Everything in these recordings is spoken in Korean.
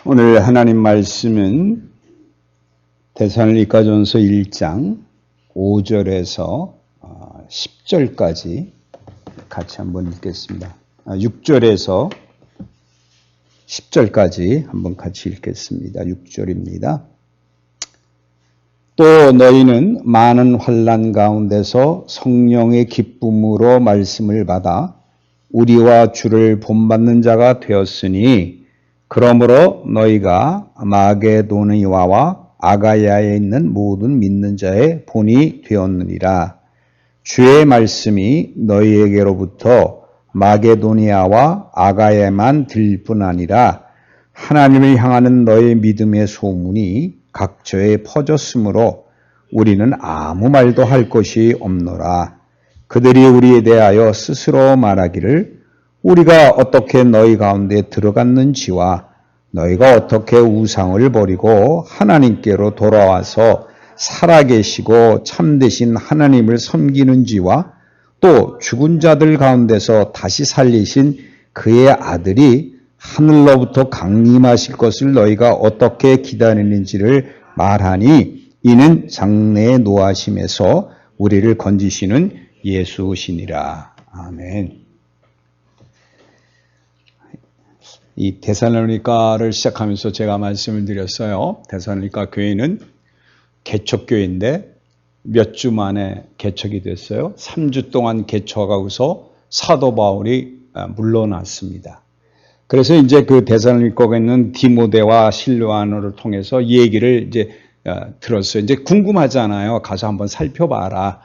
오늘 하나님 말씀은 데살로니가전서 1장 5절에서 10절까지 같이 한번 읽겠습니다. 6절에서 10절까지 한번 같이 읽겠습니다. 6절입니다. 또 너희는 많은 환난 가운데서 성령의 기쁨으로 말씀을 받아 우리와 주를 본받는 자가 되었으니 그러므로 너희가 마게도니아와 아가야에 있는 모든 믿는 자의 본이 되었느니라. 주의 말씀이 너희에게로부터 마게도니아와 아가야에만 들 뿐 아니라 하나님을 향하는 너희 믿음의 소문이 각처에 퍼졌으므로 우리는 아무 말도 할 것이 없노라. 그들이 우리에 대하여 스스로 말하기를 우리가 어떻게 너희 가운데 들어갔는지와 너희가 어떻게 우상을 버리고 하나님께로 돌아와서 살아계시고 참되신 하나님을 섬기는지와 또 죽은 자들 가운데서 다시 살리신 그의 아들이 하늘로부터 강림하실 것을 너희가 어떻게 기다리는지를 말하니 이는 장래의 노하심에서 우리를 건지시는 예수시니라. 아멘. 이 데살로니가를 시작하면서 제가 말씀을 드렸어요. 데살로니가 교회는 개척교회인데 몇 주 만에 개척이 됐어요. 3주 동안 개척하고서 사도 바울이 물러났습니다. 그래서 이제 그 데살로니가에 있는 디모데와 실로아노를 통해서 얘기를 이제 들었어요. 이제 궁금하잖아요. 가서 한번 살펴봐라.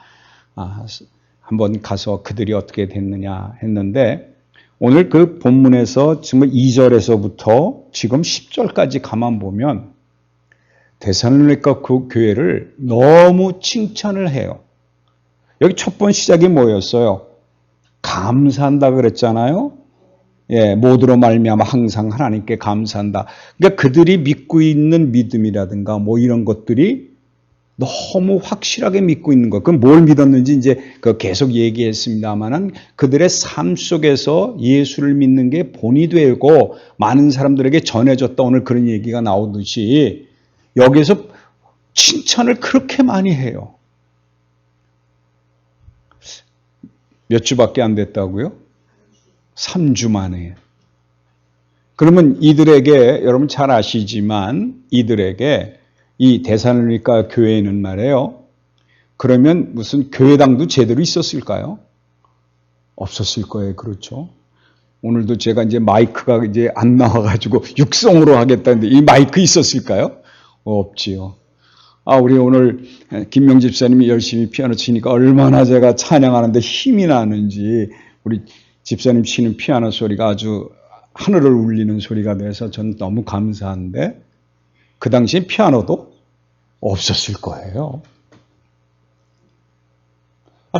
한번 가서 그들이 어떻게 됐느냐 했는데 오늘 그 본문에서 지금 2절에서부터 지금 10절까지 가만 보면 데살로니가 그 교회를 너무 칭찬을 해요. 여기 첫 번 시작이 뭐였어요? 감사한다 그랬잖아요. 예, 모두로 말미암아 항상 하나님께 감사한다. 그러니까 그들이 믿고 있는 믿음이라든가 뭐 이런 것들이 너무 확실하게 믿고 있는 것. 그럼 뭘 믿었는지 이제 계속 얘기했습니다만은 그들의 삶 속에서 예수를 믿는 게 본이 되고 많은 사람들에게 전해졌다. 오늘 그런 얘기가 나오듯이 여기서 칭찬을 그렇게 많이 해요. 몇 주밖에 안 됐다고요? 3주 만에. 그러면 이들에게 여러분 잘 아시지만 이들에게 이 데살로니가 교회는 말이에요. 그러면 무슨 교회당도 제대로 있었을까요? 없었을 거예요. 그렇죠? 오늘도 제가 이제 마이크가 이제 안 나와가지고 육성으로 하겠다는데 이 마이크 있었을까요? 없지요. 우리 오늘 김명 집사님이 열심히 피아노 치니까 얼마나 제가 찬양하는데 힘이 나는지 우리 집사님 치는 피아노 소리가 아주 하늘을 울리는 소리가 돼서 저는 너무 감사한데 그 당시에 피아노도 없었을 거예요.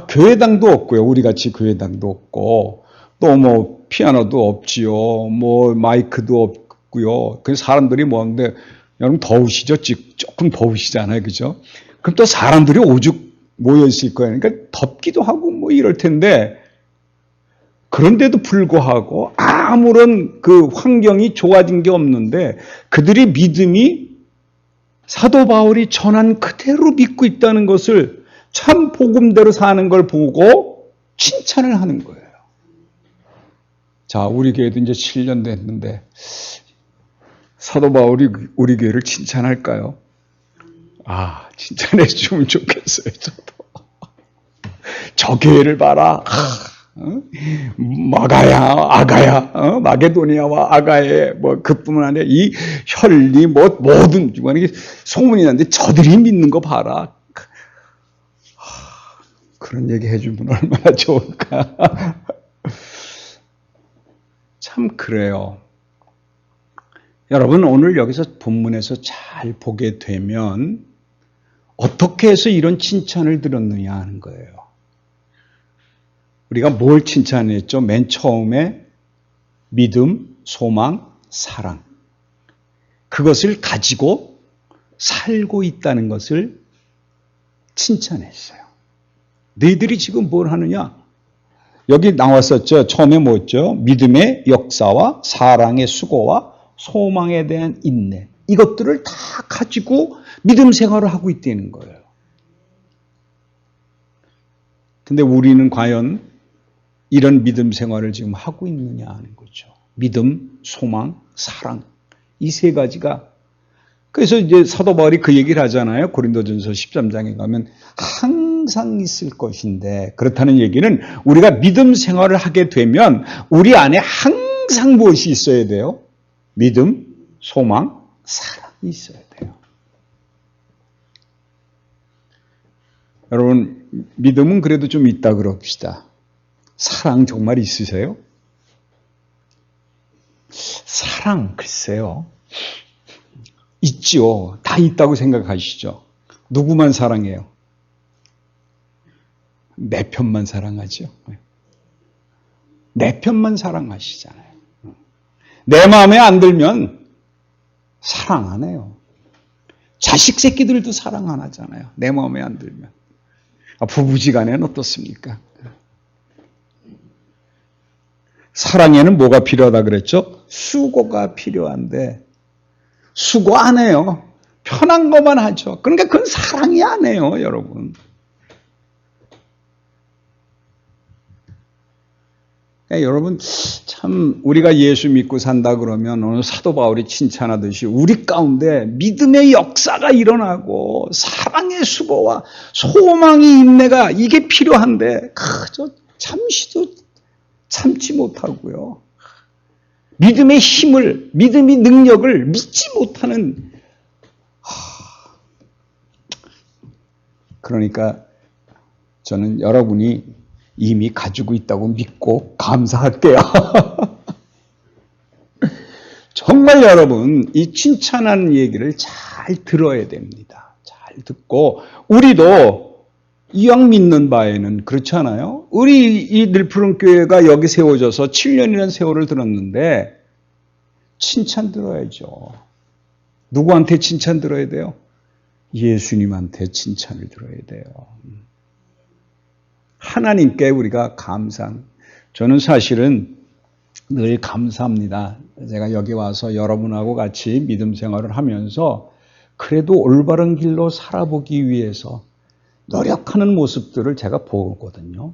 교회당도 없고요. 우리 같이 교회당도 없고 또 뭐 피아노도 없지요. 뭐 마이크도 없고요. 그래서 사람들이 뭐 하는데 여러분 더우시죠? 조금 더우시잖아요. 그죠? 그럼 또 사람들이 오죽 모여 있을 거예요. 그러니까 덥기도 하고 뭐 이럴 텐데 그런데도 불구하고 아무런 그 환경이 좋아진 게 없는데 그들이 믿음이 사도 바울이 전한 그대로 믿고 있다는 것을 참 복음대로 사는 걸 보고 칭찬을 하는 거예요. 자, 우리 교회도 이제 7년 됐는데 사도 바울이 우리 교회를 칭찬할까요? 칭찬해 주면 좋겠어요. 저도. 저 교회를 봐라. 아가야, 마게도니아와 아가야, 뭐, 그뿐만 아니라 이 혈리, 뭐, 모든, 소문이 나는데 저들이 믿는 거 봐라. 그런 얘기 해주면 얼마나 좋을까. 참, 그래요. 여러분, 오늘 여기서 본문에서 잘 보게 되면 어떻게 해서 이런 칭찬을 들었느냐 하는 거예요. 우리가 뭘 칭찬했죠? 맨 처음에 믿음, 소망, 사랑. 그것을 가지고 살고 있다는 것을 칭찬했어요. 너희들이 지금 뭘 하느냐? 여기 나왔었죠. 처음에 뭐였죠? 믿음의 역사와 사랑의 수고와 소망에 대한 인내, 이것들을 다 가지고 믿음 생활을 하고 있다는 거예요. 근데 우리는 과연 이런 믿음 생활을 지금 하고 있느냐 하는 거죠. 믿음, 소망, 사랑, 이 세 가지가. 그래서 이제 사도 바울이 그 얘기를 하잖아요. 고린도전서 13장에 가면 항상 있을 것인데, 그렇다는 얘기는 우리가 믿음 생활을 하게 되면 우리 안에 항상 무엇이 있어야 돼요? 믿음, 소망, 사랑이 있어야 돼요. 여러분, 믿음은 그래도 좀 있다 그럽시다. 사랑 정말 있으세요? 사랑, 글쎄요. 있죠. 다 있다고 생각하시죠. 누구만 사랑해요? 내 편만 사랑하죠. 내 편만 사랑하시잖아요. 내 마음에 안 들면 사랑 안 해요. 자식 새끼들도 사랑 안 하잖아요. 내 마음에 안 들면. 부부지간에는 어떻습니까? 사랑에는 뭐가 필요하다 그랬죠? 수고가 필요한데 수고 안 해요. 편한 것만 하죠. 그러니까 그건 사랑이 아니에요, 여러분. 그러니까 여러분, 참 우리가 예수 믿고 산다 그러면 오늘 사도 바울이 칭찬하듯이 우리 가운데 믿음의 역사가 일어나고 사랑의 수고와 소망의 인내가 이게 필요한데 그저 잠시도 참지 못하고요. 믿음의 힘을, 믿음의 능력을 믿지 못하는, 그러니까 저는 여러분이 이미 가지고 있다고 믿고 감사할게요. 정말 여러분, 이 칭찬하는 얘기를 잘 들어야 됩니다. 잘 듣고, 우리도 이왕 믿는 바에는 그렇잖아요. 우리 이 늘푸른 교회가 여기 세워져서 7년이라는 세월을 들었는데 칭찬 들어야죠. 누구한테 칭찬 들어야 돼요? 예수님한테 칭찬을 들어야 돼요. 하나님께 우리가 감사한, 저는 사실은 늘 감사합니다. 제가 여기 와서 여러분하고 같이 믿음 생활을 하면서 그래도 올바른 길로 살아보기 위해서 노력하는 모습들을 제가 보거든요.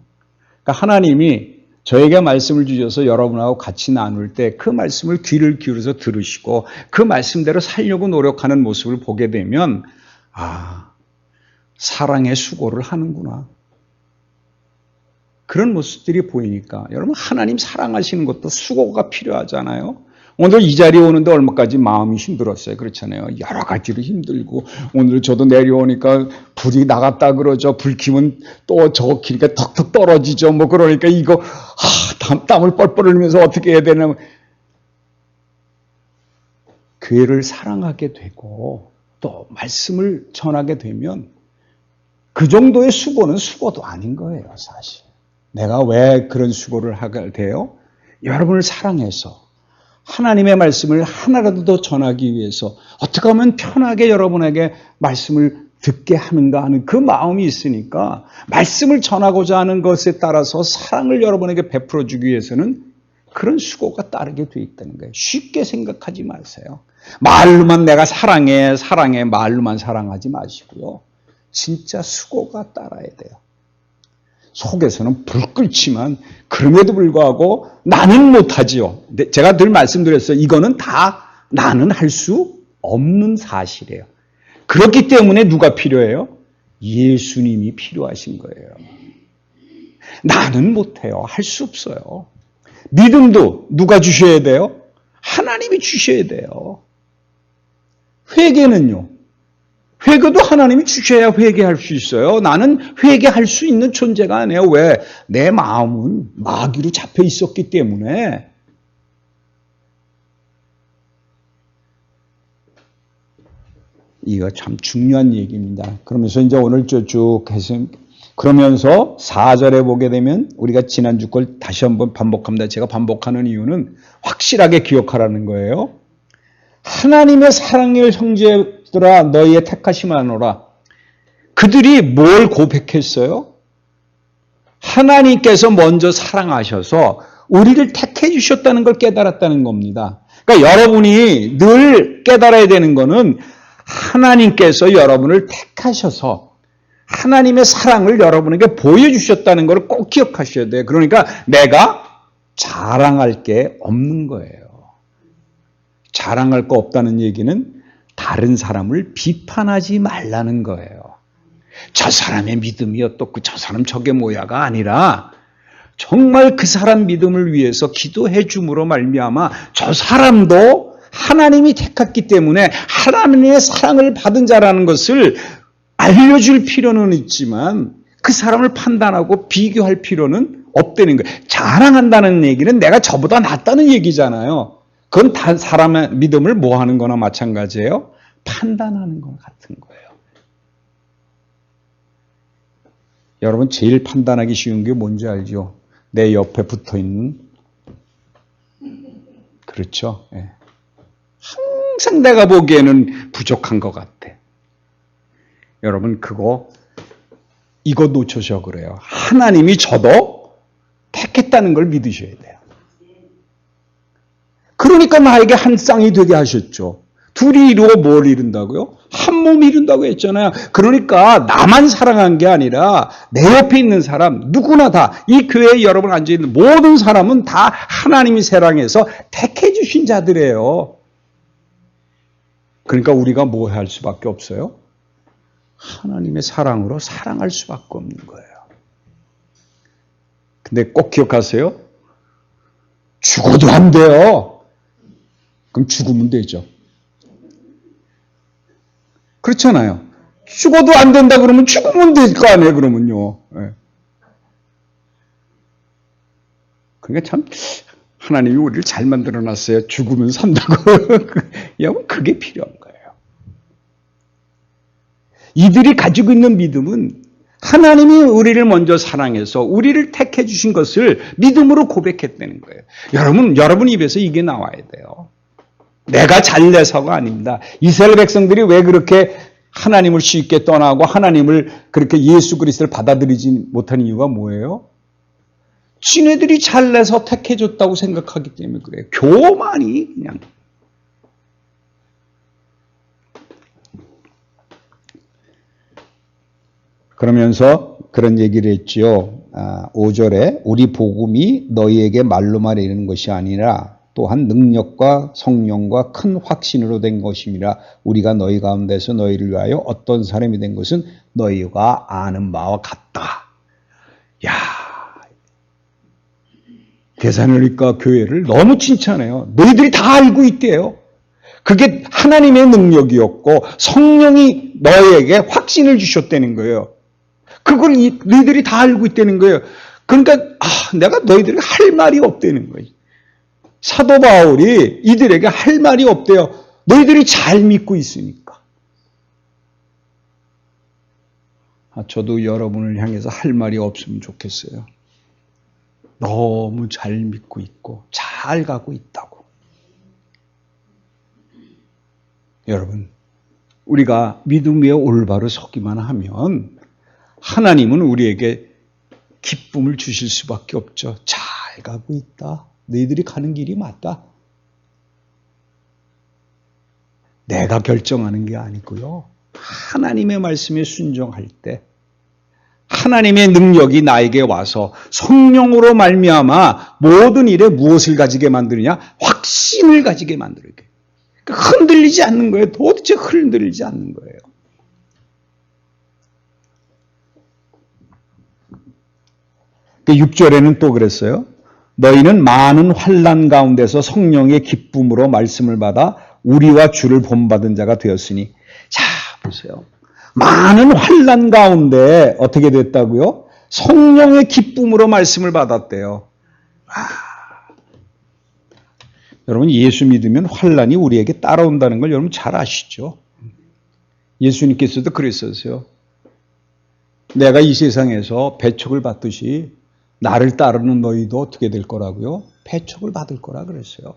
그러니까 하나님이 저에게 말씀을 주셔서 여러분하고 같이 나눌 때 그 말씀을 귀를 기울여서 들으시고 그 말씀대로 살려고 노력하는 모습을 보게 되면 사랑의 수고를 하는구나. 그런 모습들이 보이니까 여러분, 하나님 사랑하시는 것도 수고가 필요하잖아요. 오늘 이 자리에 오는데 얼마까지 마음이 힘들었어요. 그렇잖아요. 여러 가지로 힘들고, 오늘 저도 내려오니까 불이 나갔다 그러죠. 불 켜면 또 저 길게 턱턱 떨어지죠. 뭐 그러니까 이거 땀을 뻘뻘 흘리면서 어떻게 해야 되나. 교회를 사랑하게 되고 또 말씀을 전하게 되면 그 정도의 수고는 수고도 아닌 거예요, 사실. 내가 왜 그런 수고를 하게 돼요? 여러분을 사랑해서 하나님의 말씀을 하나라도 더 전하기 위해서 어떻게 하면 편하게 여러분에게 말씀을 듣게 하는가 하는 그 마음이 있으니까 말씀을 전하고자 하는 것에 따라서 사랑을 여러분에게 베풀어 주기 위해서는 그런 수고가 따르게 돼 있다는 거예요. 쉽게 생각하지 마세요. 말로만 내가 사랑해, 사랑해, 말로만 사랑하지 마시고요. 진짜 수고가 따라야 돼요. 속에서는 불 끓지만 그럼에도 불구하고 나는 못하지요. 제가 늘 말씀드렸어요. 이거는 다 나는 할 수 없는 사실이에요. 그렇기 때문에 누가 필요해요? 예수님이 필요하신 거예요. 나는 못해요. 할 수 없어요. 믿음도 누가 주셔야 돼요? 하나님이 주셔야 돼요. 회개는요? 회개도 하나님이 주셔야 회개할 수 있어요. 나는 회개할 수 있는 존재가 아니에요. 왜? 내 마음은 마귀로 잡혀 있었기 때문에. 이거 참 중요한 얘기입니다. 그러면서 이제 오늘 쭉 해서 그러면서 4절에 보게 되면 우리가 지난주 걸 다시 한번 반복합니다. 제가 반복하는 이유는 확실하게 기억하라는 거예요. 하나님의 사랑의 형제들아 너희의 택하심을 아노라. 그들이 뭘 고백했어요? 하나님께서 먼저 사랑하셔서 우리를 택해 주셨다는 걸 깨달았다는 겁니다. 그러니까 여러분이 늘 깨달아야 되는 거는 하나님께서 여러분을 택하셔서 하나님의 사랑을 여러분에게 보여주셨다는 걸 꼭 기억하셔야 돼요. 그러니까 내가 자랑할 게 없는 거예요. 자랑할 거 없다는 얘기는 다른 사람을 비판하지 말라는 거예요. 저 사람의 믿음이 어떻고 저 사람 저게 뭐야가 아니라 정말 그 사람 믿음을 위해서 기도해 줌으로 말미암아 저 사람도 하나님이 택했기 때문에 하나님의 사랑을 받은 자라는 것을 알려줄 필요는 있지만 그 사람을 판단하고 비교할 필요는 없다는 거예요. 자랑한다는 얘기는 내가 저보다 낫다는 얘기잖아요. 그건 다 사람의 믿음을 뭐 하는 거나 마찬가지예요. 판단하는 것 같은 거예요. 여러분 제일 판단하기 쉬운 게 뭔지 알죠? 내 옆에 붙어있는 그렇죠? 네. 항상 내가 보기에는 부족한 것 같아. 여러분 이거 놓쳐서 그래요. 하나님이 저도 택했다는 걸 믿으셔야 돼요. 그러니까 나에게 한 쌍이 되게 하셨죠. 둘이 이루어 뭘 이룬다고요? 한 몸 이룬다고 했잖아요. 그러니까 나만 사랑한 게 아니라 내 옆에 있는 사람 누구나 다 이 교회에 여러분 앉아있는 모든 사람은 다 하나님이 사랑해서 택해 주신 자들이에요. 그러니까 우리가 뭐 할 수밖에 없어요? 하나님의 사랑으로 사랑할 수밖에 없는 거예요. 근데 꼭 기억하세요. 죽어도 안 돼요. 그럼 죽으면 되죠. 그렇잖아요. 죽어도 안 된다 그러면 죽으면 될 거 아니에요, 그러면요. 네. 그러니까 참 하나님이 우리를 잘 만들어 놨어요. 죽으면 산다고. 여러분 그게 필요한 거예요. 이들이 가지고 있는 믿음은 하나님이 우리를 먼저 사랑해서 우리를 택해 주신 것을 믿음으로 고백했다는 거예요. 여러분 입에서 이게 나와야 돼요. 내가 잘내서가 아닙니다. 이스라엘 백성들이 왜 그렇게 하나님을 쉽게 떠나고 하나님을 그렇게 예수 그리스도를 받아들이지 못한 이유가 뭐예요? 지네들이 잘내서 택해줬다고 생각하기 때문에 그래요. 교만이 그냥. 그러면서 그런 얘기를 했지요. 5절에 우리 복음이 너희에게 말로만 이르는 것이 아니라 또한 능력과 성령과 큰 확신으로 된 것임이라. 우리가 너희 가운데서 너희를 위하여 어떤 사람이 된 것은 너희가 아는 바와 같다. 야, 데살로니가 교회를 너무 칭찬해요. 너희들이 다 알고 있대요. 그게 하나님의 능력이었고 성령이 너희에게 확신을 주셨다는 거예요. 그걸 너희들이 다 알고 있다는 거예요. 그러니까 내가 너희들에게 할 말이 없다는 거예요. 사도 바울이 이들에게 할 말이 없대요. 너희들이 잘 믿고 있으니까. 저도 여러분을 향해서 할 말이 없으면 좋겠어요. 너무 잘 믿고 있고 잘 가고 있다고. 여러분, 우리가 믿음 위에 올바로 서기만 하면 하나님은 우리에게 기쁨을 주실 수밖에 없죠. 잘 가고 있다. 너희들이 가는 길이 맞다. 내가 결정하는 게 아니고요. 하나님의 말씀에 순종할 때 하나님의 능력이 나에게 와서 성령으로 말미암아 모든 일에 무엇을 가지게 만드느냐? 확신을 가지게 만들게. 흔들리지 않는 거예요. 도대체 흔들리지 않는 거예요. 그 6절에는 또 그랬어요. 너희는 많은 환난 가운데서 성령의 기쁨으로 말씀을 받아 우리와 주를 본받은 자가 되었으니. 자, 보세요. 많은 환난 가운데 어떻게 됐다고요? 성령의 기쁨으로 말씀을 받았대요. 여러분 예수 믿으면 환난이 우리에게 따라온다는 걸 여러분 잘 아시죠? 예수님께서도 그랬었어요. 내가 이 세상에서 배척을 받듯이 나를 따르는 너희도 어떻게 될 거라고요? 배척을 받을 거라 그랬어요.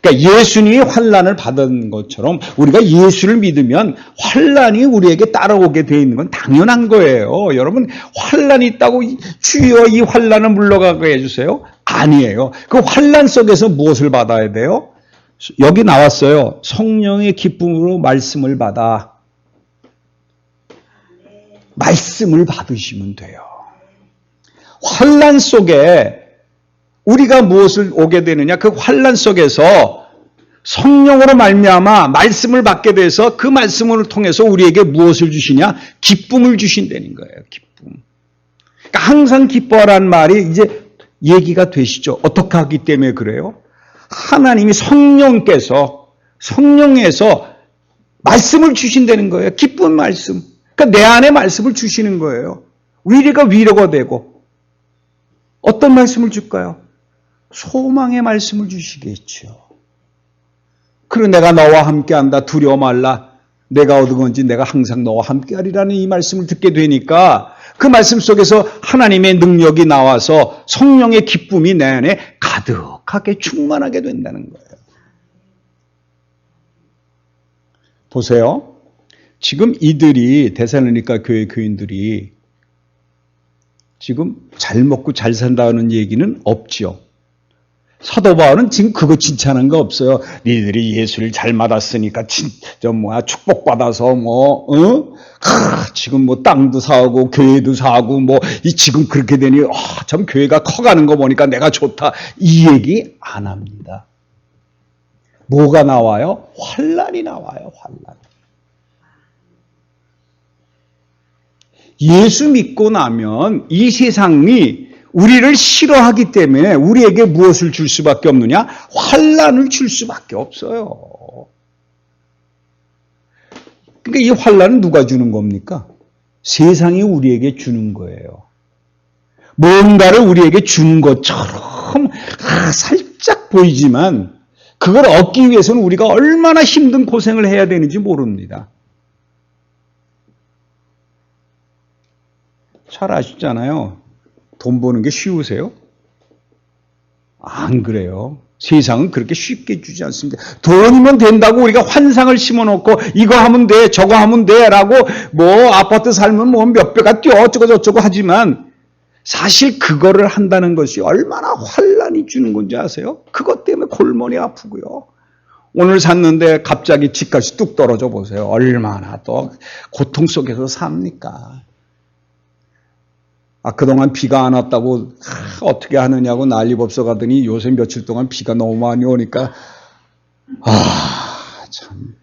그러니까 예수님이 환난을 받은 것처럼 우리가 예수를 믿으면 환난이 우리에게 따라오게 되어 있는 건 당연한 거예요. 여러분 환난이 있다고 주여 이 환난을 물러가게 해주세요? 아니에요. 그 환난 속에서 무엇을 받아야 돼요? 여기 나왔어요. 성령의 기쁨으로 말씀을 받아. 말씀을 받으시면 돼요. 환난 속에 우리가 무엇을 오게 되느냐? 그 환난 속에서 성령으로 말미암아 말씀을 받게 돼서 그 말씀을 통해서 우리에게 무엇을 주시냐? 기쁨을 주신다는 거예요. 기쁨. 그러니까 항상 기뻐하라는 말이 이제 얘기가 되시죠. 어떻게 하기 때문에 그래요? 하나님이 성령에서 말씀을 주신다는 거예요. 기쁜 말씀. 그러니까 내 안에 말씀을 주시는 거예요. 위로가 되고. 어떤 말씀을 줄까요? 소망의 말씀을 주시겠죠. 그리고 내가 너와 함께한다. 두려워 말라. 내가 얻은 건지 내가 항상 너와 함께하리라는 이 말씀을 듣게 되니까 그 말씀 속에서 하나님의 능력이 나와서 성령의 기쁨이 내 안에 가득하게 충만하게 된다는 거예요. 보세요. 지금 이들이 데살로니가 교회 교인들이 지금 잘 먹고 잘 산다는 얘기는 없지요. 사도 바울은 지금 그거 칭찬한 거 없어요. 니들이 예수를 잘 받았으니까 축복받아서 지금 땅도 사고 교회도 사고 지금 그렇게 되니 참 교회가 커가는 거 보니까 내가 좋다. 이 얘기 안 합니다. 뭐가 나와요? 환난이 나와요. 환난. 예수 믿고 나면 이 세상이 우리를 싫어하기 때문에 우리에게 무엇을 줄 수밖에 없느냐? 환난을 줄 수밖에 없어요. 그러니까 이 환난은 누가 주는 겁니까? 세상이 우리에게 주는 거예요. 뭔가를 우리에게 준 것처럼 살짝 보이지만 그걸 얻기 위해서는 우리가 얼마나 힘든 고생을 해야 되는지 모릅니다. 잘 아시잖아요. 돈 버는 게 쉬우세요? 안 그래요. 세상은 그렇게 쉽게 주지 않습니다. 돈이면 된다고 우리가 환상을 심어놓고 이거 하면 돼, 저거 하면 돼 라고 아파트 살면 몇 배가 뛰어 어쩌고 저쩌고 하지만 사실 그거를 한다는 것이 얼마나 환난이 주는 건지 아세요? 그것 때문에 골머리 아프고요. 오늘 샀는데 갑자기 집값이 뚝 떨어져 보세요. 얼마나 또 고통 속에서 삽니까? 그동안 비가 안 왔다고 어떻게 하느냐고 난리법석 하더니 요새 며칠 동안 비가 너무 많이 오니까 참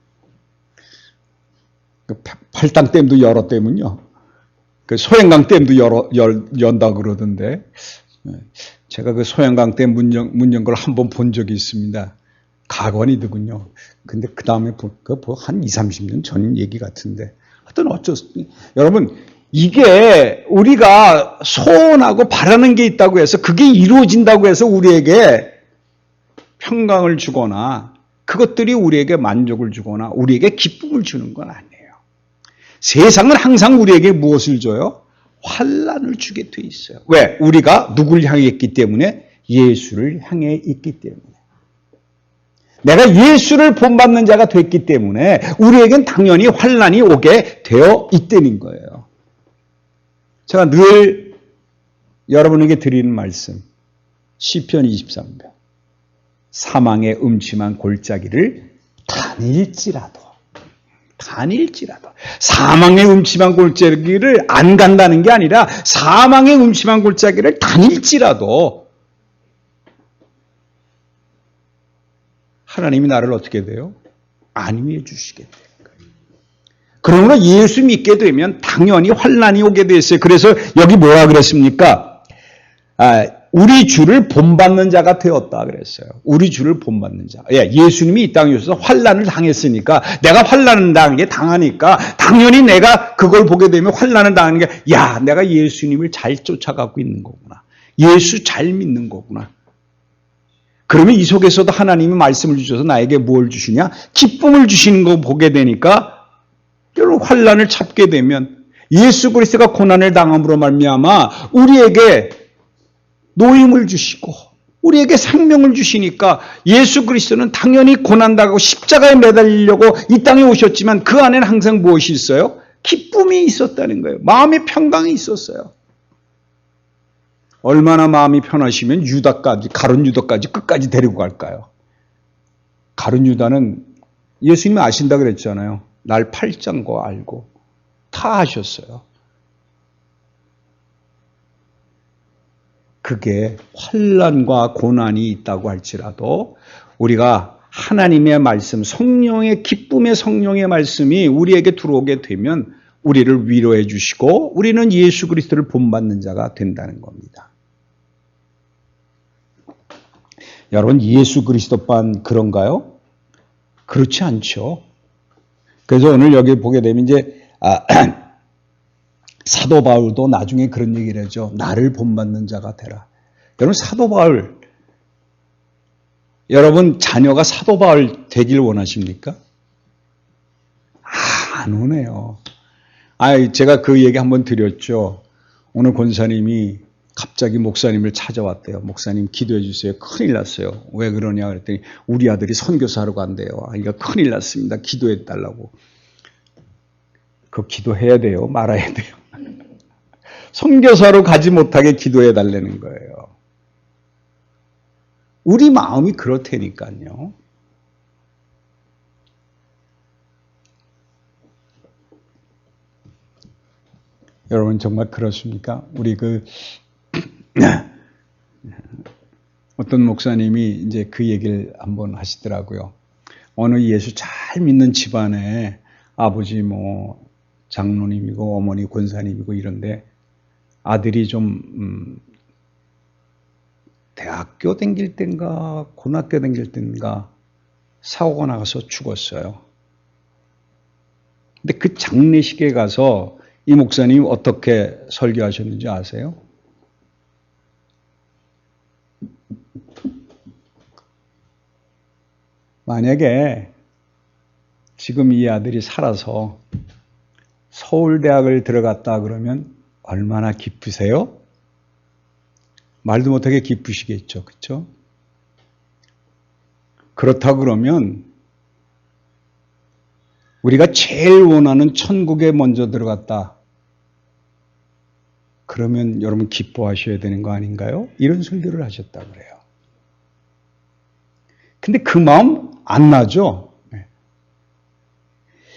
팔당댐도 열었대면요. 그 소양강댐도 연다 그러던데 제가 그 소양강댐 문 연 걸 한번 본 적이 있습니다. 가관이더군요. 근데 그 다음에 한 20, 30년 전 얘기 같은데 하여튼 여러분 이게 우리가 소원하고 바라는 게 있다고 해서 그게 이루어진다고 해서 우리에게 평강을 주거나 그것들이 우리에게 만족을 주거나 우리에게 기쁨을 주는 건 아니에요. 세상은 항상 우리에게 무엇을 줘요? 환난을 주게 돼 있어요. 왜? 우리가 누굴 향해 있기 때문에? 예수를 향해 있기 때문에. 내가 예수를 본받는 자가 됐기 때문에 우리에겐 당연히 환난이 오게 되어 있다는 거예요. 제가 늘 여러분에게 드리는 말씀 시편 23편 사망의 음침한 골짜기를 다닐지라도 사망의 음침한 골짜기를 안 간다는 게 아니라 사망의 음침한 골짜기를 다닐지라도 하나님이 나를 어떻게 돼요? 안위해 주시게 돼요. 그러므로 예수 믿게 되면 당연히 환난이 오게 돼 있어요. 그래서 여기 뭐라 그랬습니까? 우리 주를 본받는 자가 되었다 그랬어요. 우리 주를 본받는 자. 예수님이 이 땅에 오셔서 환난을 당했으니까 내가 환난을 당하니까 당연히 내가 그걸 보게 되면 환난을 당하는 게 내가 예수님을 잘 쫓아가고 있는 거구나. 예수 잘 믿는 거구나. 그러면 이 속에서도 하나님이 말씀을 주셔서 나에게 뭘 주시냐? 기쁨을 주시는 거 보게 되니까 여러분 환난을 참게 되면 예수 그리스도가 고난을 당함으로 말미암아 우리에게 노임을 주시고 우리에게 생명을 주시니까 예수 그리스도는 당연히 고난당하고 십자가에 매달리려고 이 땅에 오셨지만 그 안에는 항상 무엇이 있어요? 기쁨이 있었다는 거예요. 마음의 평강이 있었어요. 얼마나 마음이 편하시면 가룟 유다까지 끝까지 데리고 갈까요? 가룟 유다는 예수님 아신다 그랬잖아요. 날 팔짱 거 알고 다 아셨어요. 그게 환난과 고난이 있다고 할지라도 우리가 하나님의 말씀, 성령의 기쁨의 성령의 말씀이 우리에게 들어오게 되면 우리를 위로해 주시고 우리는 예수 그리스도를 본받는 자가 된다는 겁니다. 여러분, 예수 그리스도만 그런가요? 그렇지 않죠. 그래서 오늘 여기 보게 되면 이제 사도 바울도 나중에 그런 얘기를 하죠. 나를 본받는 자가 되라. 여러분, 사도 바울, 여러분 자녀가 사도 바울 되길 원하십니까? 안 오네요. 제가 그 얘기 한번 드렸죠. 오늘 권사님이 갑자기 목사님을 찾아왔대요. 목사님 기도해 주세요. 큰일 났어요. 왜 그러냐 그랬더니 우리 아들이 선교사로 간대요. 이거 큰일 났습니다. 기도해 달라고. 그 기도해야 돼요? 말아야 돼요? 선교사로 가지 못하게 기도해 달라는 거예요. 우리 마음이 그렇다니까요. 여러분 정말 그렇습니까? 우리 어떤 목사님이 이제 그 얘기를 한번 하시더라고요. 어느 예수 잘 믿는 집안에 아버지 장로님이고 어머니 권사님이고 이런데 아들이 좀 대학교 다닐 땐가 고등학교 다닐 땐가 사고가 나가서 죽었어요. 근데 그 장례식에 가서 이 목사님이 어떻게 설교하셨는지 아세요? 만약에 지금 이 아들이 살아서 서울대학을 들어갔다 그러면 얼마나 기쁘세요? 말도 못하게 기쁘시겠죠. 그렇죠? 그렇다 그러면 우리가 제일 원하는 천국에 먼저 들어갔다. 그러면 여러분 기뻐하셔야 되는 거 아닌가요? 이런 설교를 하셨다 그래요. 근데 그 마음 안 나죠?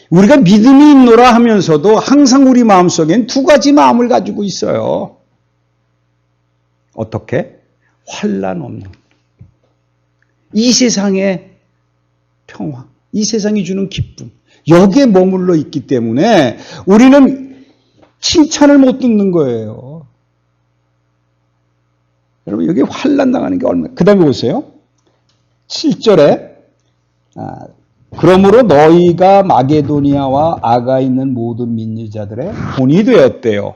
우리가 믿음이 있노라 하면서도 항상 우리 마음속엔 두 가지 마음을 가지고 있어요. 어떻게? 환난 없는. 이 세상의 평화, 이 세상이 주는 기쁨, 여기에 머물러 있기 때문에 우리는 칭찬을 못 듣는 거예요. 여러분 여기 환난 당하는 게 얼마나. 그 다음에 보세요. 7절에 그러므로 너희가 마게도니아와 아가에 있는 모든 믿는 자들의 본이 되었대요.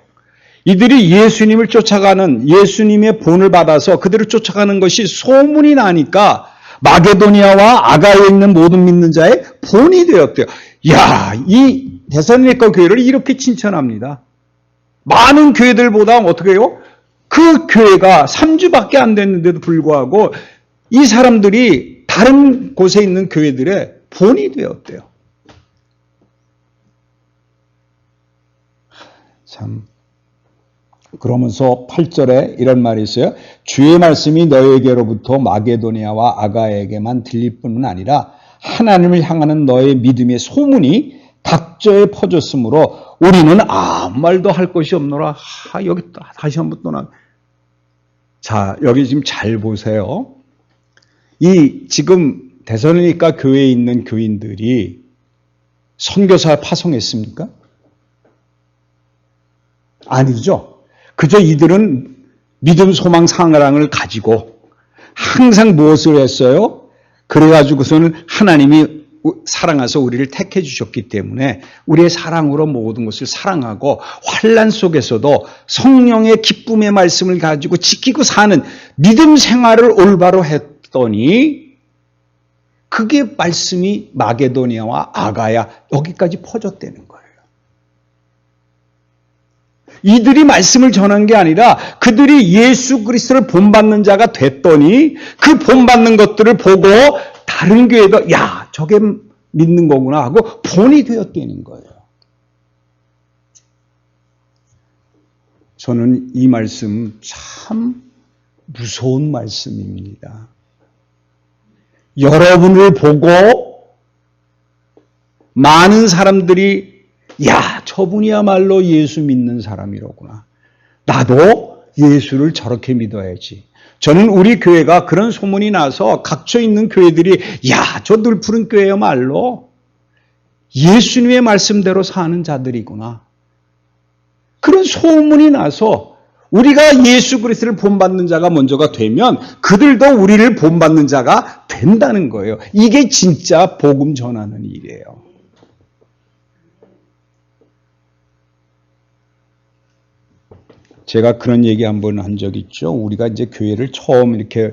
이들이 예수님을 쫓아가는, 예수님의 본을 받아서 그들을 쫓아가는 것이 소문이 나니까 마게도니아와 아가에 있는 모든 믿는 자의 본이 되었대요. 야, 이 데살로니가 교회를 이렇게 칭찬합니다. 많은 교회들보다 어떻게 해요? 그 교회가 3주밖에 안 됐는데도 불구하고 이 사람들이 다른 곳에 있는 교회들의 본이 되었대요. 참. 그러면서 8절에 이런 말이 있어요. 주의 말씀이 너에게로부터 마게도니아와 아가에게만 들릴 뿐만 아니라 하나님을 향하는 너의 믿음의 소문이 각저에 퍼졌으므로 우리는 아무 말도 할 것이 없노라. 여기 다시 한번 또 자, 여기 지금 잘 보세요. 이 지금 데살로니가 교회에 있는 교인들이 선교사 파송했습니까? 아니죠. 그저 이들은 믿음, 소망, 사랑을 가지고 항상 무엇을 했어요? 그래가지고서는 하나님이 사랑하셔서 우리를 택해 주셨기 때문에 우리의 사랑으로 모든 것을 사랑하고 환난 속에서도 성령의 기쁨의 말씀을 가지고 지키고 사는 믿음 생활을 올바로 했더니 그게 말씀이 마게도니아와 아가야 여기까지 퍼졌다는 거예요. 이들이 말씀을 전한 게 아니라 그들이 예수 그리스도를 본받는 자가 됐더니 그 본받는 것들을 보고 다른 교회가 야 저게 믿는 거구나 하고 본이 되었다는 거예요. 저는 이 말씀 참 무서운 말씀입니다. 여러분을 보고 많은 사람들이 야, 저분이야말로 예수 믿는 사람이로구나. 나도 예수를 저렇게 믿어야지. 저는 우리 교회가 그런 소문이 나서 각처 있는 교회들이 야, 저 늘 푸른 교회야말로 예수님의 말씀대로 사는 자들이구나. 그런 소문이 나서 우리가 예수 그리스도를 본받는 자가 먼저가 되면 그들도 우리를 본받는 자가 된다는 거예요. 이게 진짜 복음 전하는 일이에요. 제가 그런 얘기 한번 한 적 있죠. 우리가 이제 교회를 처음 이렇게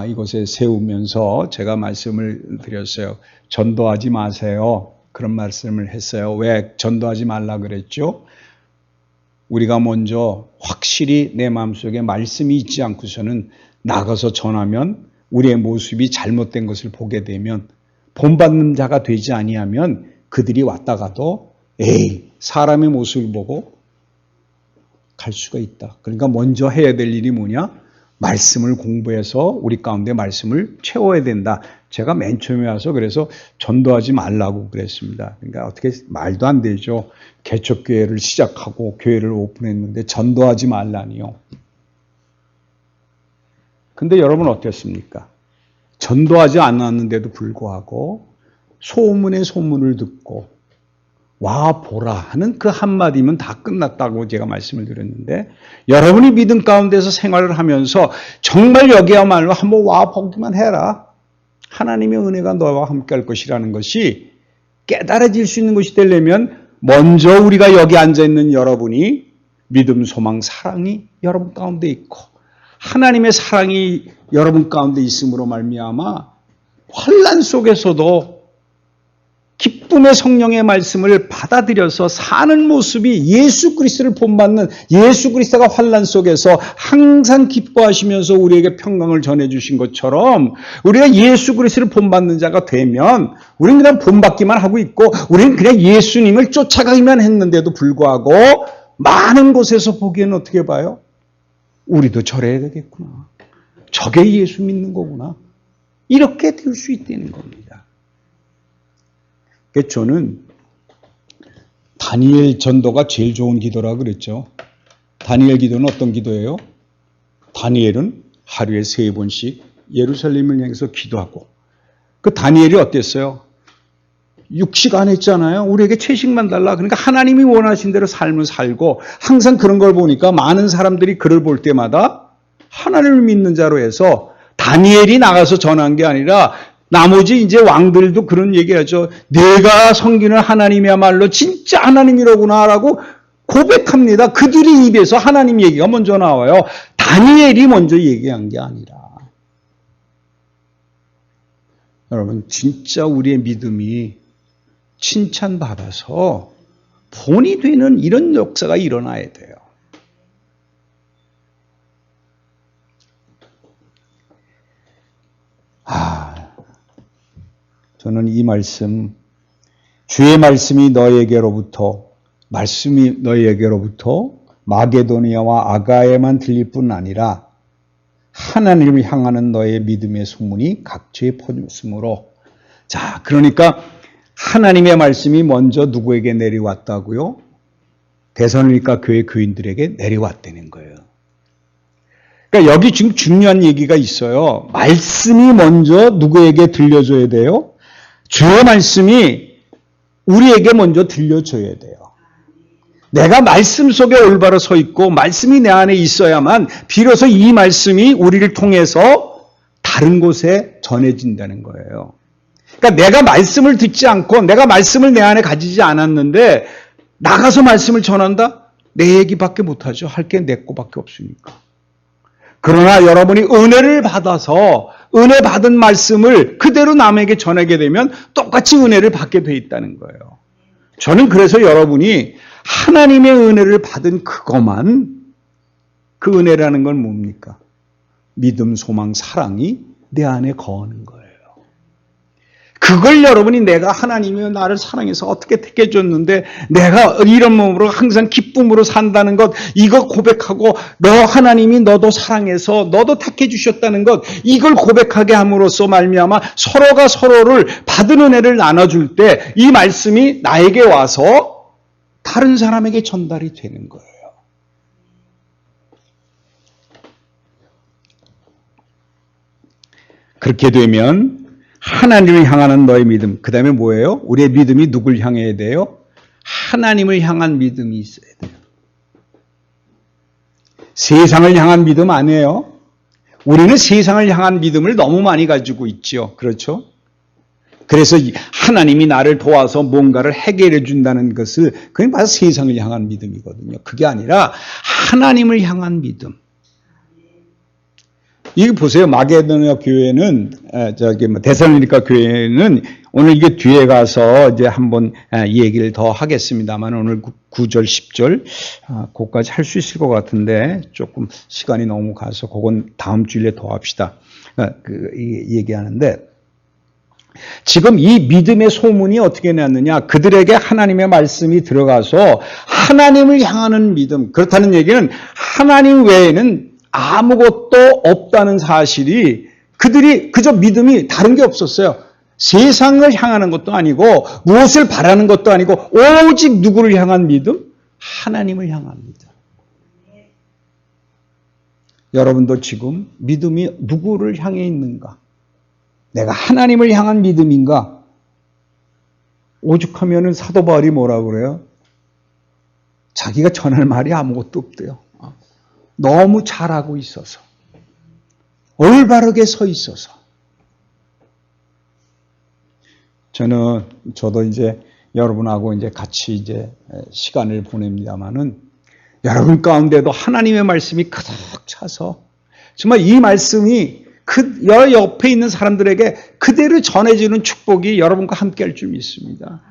이곳에 세우면서 제가 말씀을 드렸어요. 전도하지 마세요. 그런 말씀을 했어요. 왜 전도하지 말라 그랬죠? 우리가 먼저 확실히 내 마음속에 말씀이 있지 않고서는 나가서 전하면 우리의 모습이 잘못된 것을 보게 되면 본받는 자가 되지 아니하면 그들이 왔다가도 에이, 사람의 모습을 보고 갈 수가 있다. 그러니까 먼저 해야 될 일이 뭐냐? 말씀을 공부해서 우리 가운데 말씀을 채워야 된다. 제가 맨 처음에 와서 그래서 전도하지 말라고 그랬습니다. 그러니까 어떻게 말도 안 되죠. 개척교회를 시작하고 교회를 오픈했는데 전도하지 말라니요. 근데 여러분 어땠습니까? 전도하지 않았는데도 불구하고 소문의 소문을 듣고 와 보라 하는 그 한마디면 다 끝났다고 제가 말씀을 드렸는데 여러분이 믿음 가운데서 생활을 하면서 정말 여기야말로 한번 와 보기만 해라. 하나님의 은혜가 너와 함께 할 것이라는 것이 깨달아질 수 있는 것이 되려면 먼저 우리가 여기 앉아있는 여러분이 믿음, 소망, 사랑이 여러분 가운데 있고 하나님의 사랑이 여러분 가운데 있음으로 말미암아 환난 속에서도 기쁨의 성령의 말씀을 받아들여서 사는 모습이 예수 그리스도를 본받는 예수 그리스도가 환난 속에서 항상 기뻐하시면서 우리에게 평강을 전해주신 것처럼 우리가 예수 그리스도를 본받는 자가 되면 우리는 그냥 본받기만 하고 있고 우리는 그냥 예수님을 쫓아가기만 했는데도 불구하고 많은 곳에서 보기에는 어떻게 봐요? 우리도 저래야 되겠구나. 저게 예수 믿는 거구나. 이렇게 될 수 있다는 겁니다. 저는 다니엘 전도가 제일 좋은 기도라 그랬죠. 다니엘 기도는 어떤 기도예요? 다니엘은 하루에 3번씩 예루살렘을 향해서 기도하고 그 다니엘이 어땠어요? 6시간 했잖아요. 우리에게 채식만 달라. 그러니까 하나님이 원하신 대로 삶을 살고 항상 그런 걸 보니까 많은 사람들이 그를 볼 때마다 하나님을 믿는 자로 해서 다니엘이 나가서 전한 게 아니라 나머지 이제 왕들도 그런 얘기하죠. 내가 섬기는 하나님이야말로 진짜 하나님이로구나라고 고백합니다. 그들이 입에서 하나님 얘기가 먼저 나와요. 다니엘이 먼저 얘기한 게 아니라. 여러분 진짜 우리의 믿음이 칭찬받아서 본이 되는 이런 역사가 일어나야 돼요. 저는 이 말씀, 주의 말씀이 너에게로부터 마게도니아와 아가에만 들릴 뿐 아니라 하나님을 향하는 너의 믿음의 소문이 각처에 퍼졌으므로 자, 그러니까 하나님의 말씀이 먼저 누구에게 내려왔다고요? 데살로니가 교회 교인들에게 내려왔다는 거예요. 그러니까 여기 지금 중요한 얘기가 있어요. 말씀이 먼저 누구에게 들려줘야 돼요? 주의 말씀이 우리에게 먼저 들려줘야 돼요. 내가 말씀 속에 올바로 서 있고 말씀이 내 안에 있어야만 비로소 이 말씀이 우리를 통해서 다른 곳에 전해진다는 거예요. 그러니까 내가 말씀을 듣지 않고 내가 말씀을 내 안에 가지지 않았는데 나가서 말씀을 전한다? 내 얘기밖에 못하죠. 할 게 내 거밖에 없으니까. 그러나 여러분이 은혜를 받아서 은혜 받은 말씀을 그대로 남에게 전하게 되면 똑같이 은혜를 받게 돼 있다는 거예요. 저는 그래서 여러분이 하나님의 은혜를 받은 그것만 그 은혜라는 건 뭡니까? 믿음, 소망, 사랑이 내 안에 거하는 거예요. 그 그걸 여러분이 내가 하나님이 나를 사랑해서 어떻게 택해 줬는데 내가 이런 몸으로 항상 기쁨으로 산다는 것, 이거 고백하고 너 하나님이 너도 사랑해서 너도 택해 주셨다는 것, 이걸 고백하게 함으로써 말미암아 서로가 서로를 받은 은혜를 나눠줄 때 이 말씀이 나에게 와서 다른 사람에게 전달이 되는 거예요. 그렇게 되면 하나님을 향하는 너의 믿음, 그 다음에 뭐예요? 우리의 믿음이 누굴 향해야 돼요? 하나님을 향한 믿음이 있어야 돼요. 세상을 향한 믿음 아니에요. 우리는 세상을 향한 믿음을 너무 많이 가지고 있죠. 그렇죠? 그래서 하나님이 나를 도와서 뭔가를 해결해 준다는 것을 그게 바로 세상을 향한 믿음이거든요. 그게 아니라 하나님을 향한 믿음. 이거 보세요. 마게도냐 교회는 데살로니가 교회는 오늘 이게 뒤에 가서 이제 한번 이 얘기를 더 하겠습니다만 오늘 9절 10절 그것까지 할 수 있을 것 같은데 조금 시간이 너무 가서 그건 다음 주일에 더 합시다. 이 얘기하는데 지금 이 믿음의 소문이 어떻게 났느냐? 그들에게 하나님의 말씀이 들어가서 하나님을 향하는 믿음. 그렇다는 얘기는 하나님 외에는 아무것도 없다는 사실이 그들이 그저 믿음이 다른 게 없었어요. 세상을 향하는 것도 아니고 무엇을 바라는 것도 아니고 오직 누구를 향한 믿음? 하나님을 향한 믿음. 여러분도 지금 믿음이 누구를 향해 있는가? 내가 하나님을 향한 믿음인가? 오죽하면은 사도 바울이 뭐라고 그래요? 자기가 전할 말이 아무것도 없대요. 너무 잘하고 있어서. 올바르게 서 있어서. 저도 이제 여러분하고 이제 같이 이제 시간을 보냅니다만은 여러분 가운데도 하나님의 말씀이 가득 차서 정말 이 말씀이 그 옆에 있는 사람들에게 그대로 전해지는 축복이 여러분과 함께 할 줄 믿습니다.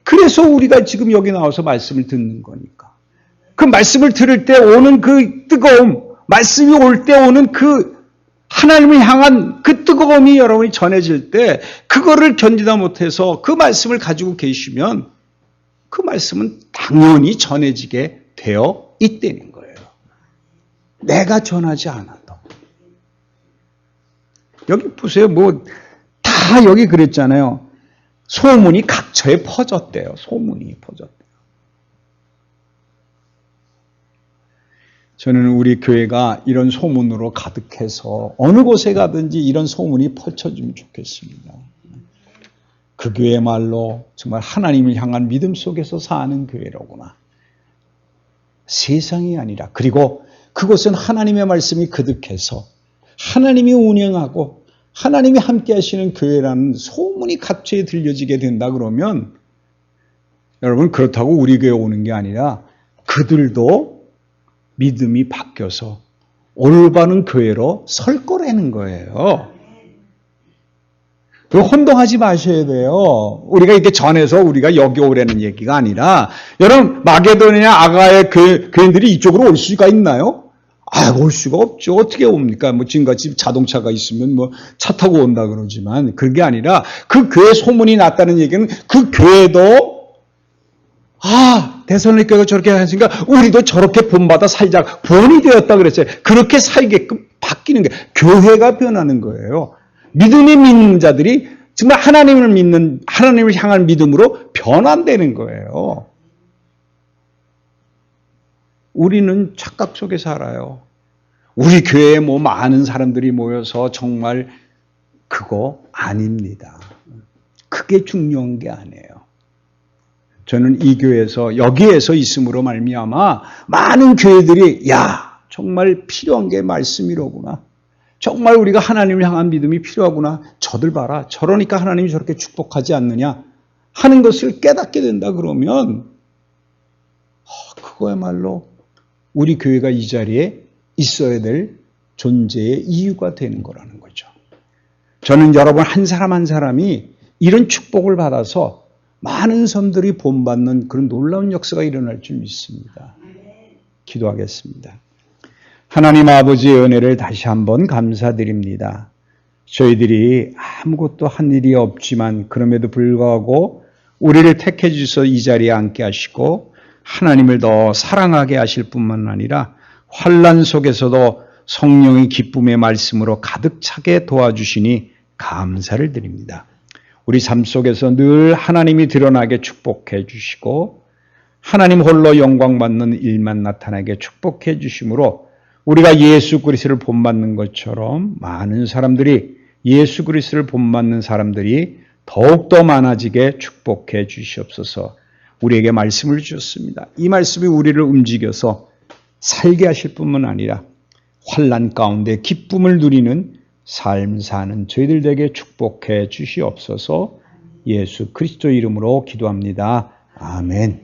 그래서 우리가 지금 여기 나와서 말씀을 듣는 거니까. 그 말씀을 들을 때 오는 그 뜨거움, 말씀이 올 때 오는 그 하나님을 향한 그 뜨거움이 여러분이 전해질 때 그거를 견디다 못해서 그 말씀을 가지고 계시면 그 말씀은 당연히 전해지게 되어 있다는 거예요. 내가 전하지 않아도. 여기 보세요. 다 여기 그랬잖아요. 소문이 각처에 퍼졌대요. 소문이 퍼졌대요. 저는 우리 교회가 이런 소문으로 가득해서 어느 곳에 가든지 이런 소문이 퍼져주면 좋겠습니다. 그 교회말로 정말 하나님을 향한 믿음 속에서 사는 교회로구나. 세상이 아니라 그리고 그곳은 하나님의 말씀이 그득해서 하나님이 운영하고 하나님이 함께 하시는 교회라는 소문이 각처에 들려지게 된다 그러면 여러분 그렇다고 우리 교회 오는 게 아니라 그들도 믿음이 바뀌어서 올바른 교회로 설 거라는 거예요. 혼동하지 마셔야 돼요. 우리가 이렇게 전해서 우리가 여기 오라는 얘기가 아니라 여러분 마게도냐 아가의 교인들이 이쪽으로 올 수가 있나요? 올 수가 없죠. 어떻게 옵니까? 지금같이 자동차가 있으면 차 타고 온다 그러지만 그게 아니라 그 교회 소문이 났다는 얘기는 그 교회도 데살로니가 교회가 저렇게 하니까 우리도 저렇게 본받아 살자. 본이 되었다 그랬어요. 그렇게 살게끔 바뀌는 게 교회가 변하는 거예요. 믿음이 믿는 자들이 정말 하나님을 향한 믿음으로 변환되는 거예요. 우리는 착각 속에 살아요. 우리 교회에 많은 사람들이 모여서 정말 그거 아닙니다. 그게 중요한 게 아니에요. 저는 이 교회에서 여기에서 있음으로 말미암아 많은 교회들이 정말 필요한 게 말씀이로구나. 정말 우리가 하나님을 향한 믿음이 필요하구나. 저들 봐라. 저러니까 하나님이 저렇게 축복하지 않느냐 하는 것을 깨닫게 된다 그러면 그거야말로 우리 교회가 이 자리에 있어야 될 존재의 이유가 되는 거라는 거죠. 저는 여러분 한 사람 한 사람이 이런 축복을 받아서 많은 섬들이 본받는 그런 놀라운 역사가 일어날 줄 믿습니다. 기도하겠습니다. 하나님 아버지의 은혜를 다시 한번 감사드립니다. 저희들이 아무것도 한 일이 없지만 그럼에도 불구하고 우리를 택해 주셔서 이 자리에 앉게 하시고 하나님을 더 사랑하게 하실 뿐만 아니라 환난 속에서도 성령의 기쁨의 말씀으로 가득 차게 도와주시니 감사를 드립니다. 우리 삶 속에서 늘 하나님이 드러나게 축복해 주시고 하나님 홀로 영광받는 일만 나타나게 축복해 주심으로 우리가 예수 그리스도를 본받는 것처럼 많은 사람들이 예수 그리스도를 본받는 사람들이 더욱더 많아지게 축복해 주시옵소서. 우리에게 말씀을 주셨습니다. 이 말씀이 우리를 움직여서 살게 하실 뿐만 아니라 환난 가운데 기쁨을 누리는 삶 사는 저희들 에게 축복해 주시옵소서. 예수 그리스도 이름으로 기도합니다. 아멘.